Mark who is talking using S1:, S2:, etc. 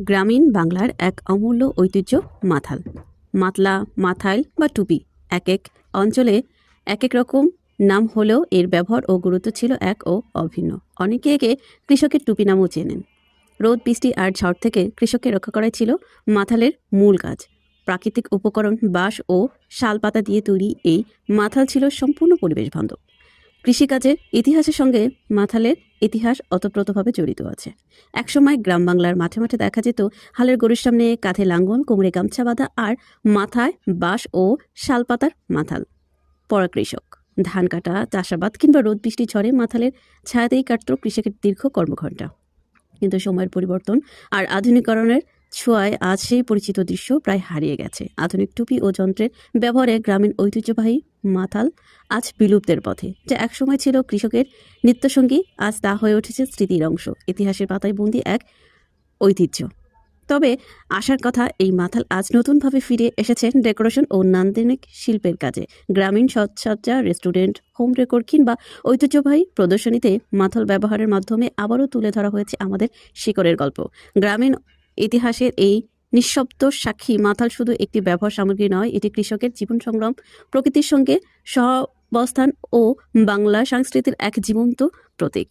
S1: গ্রামীণ বাংলার এক অমূল্য ঐতিহ্য মাথাল। মাতলা, মাথাইল বা টুপি এক এক অঞ্চলে এক এক রকম নাম হলেও এর ব্যবহার ও গুরুত্ব ছিল এক ও অভিন্ন। অনেকে একে কৃষকের টুপি নামও চেনেন। রোদ, বৃষ্টি আর ঝড় থেকে কৃষককে রক্ষা করাই ছিল মাথালের মূল কাজ। প্রাকৃতিক উপকরণ বাঁশ ও শাল পাতা দিয়ে তৈরি এই মাথাল ছিল সম্পূর্ণ পরিবেশ বান্ধব। কৃষিকাজের ইতিহাসের সঙ্গে মাথালের ইতিহাস ওতপ্রোতভাবে জড়িত আছে। একসময় গ্রাম বাংলার মাঠে মাঠে দেখা যেত হালের গরুর সামনে কাঁধে লাঙ্গল, কোমরে গামছা বাঁধা আর মাথায় বাঁশ ও শালপাতার মাথাল পরা কৃষক। ধান কাটা, চাষাবাদ কিংবা রোদ বৃষ্টি ঝড়ে মাথালের ছায়াতেই কাটত কৃষকের দীর্ঘ কর্মঘণ্টা। কিন্তু সময়ের পরিবর্তন আর আধুনিকরণের ছোঁয়ায় আজ সেই পরিচিত দৃশ্য প্রায় হারিয়ে গেছে। আধুনিক টুপি ও যন্ত্রের ব্যবহারে গ্রামীণ ঐতিহ্যবাহী মাথাল আজ বিলুপ্তের পথে। যা একসময় ছিল কৃষকের নিত্যসঙ্গী, আজ তা হয়ে উঠেছে স্মৃতির অংশ, ইতিহাসের পাতায় বন্দী এক ঐতিহ্য। তবে আশার কথা, এই মাথাল আজ নতুনভাবে ফিরে এসেছেন ডেকোরেশন ও নান্দনিক শিল্পের কাজে। গ্রামীণ সাজসজ্জা, রেস্টুরেন্ট, হোম ডেকোর কিংবা ঐতিহ্যবাহী প্রদর্শনীতে মাথাল ব্যবহারের মাধ্যমে আবারও তুলে ধরা হয়েছে আমাদের শিকড়ের গল্প। গ্রামীণ ইতিহাসের এই নিঃশব্দ সাক্ষী মাথাল শুধু একটি ব্যবহার সামগ্রী নয়, এটি কৃষকের জীবন সংগ্রাম, প্রকৃতির সঙ্গে সহাবস্থান ও বাংলা সংস্কৃতির এক জীবন্ত প্রতীক।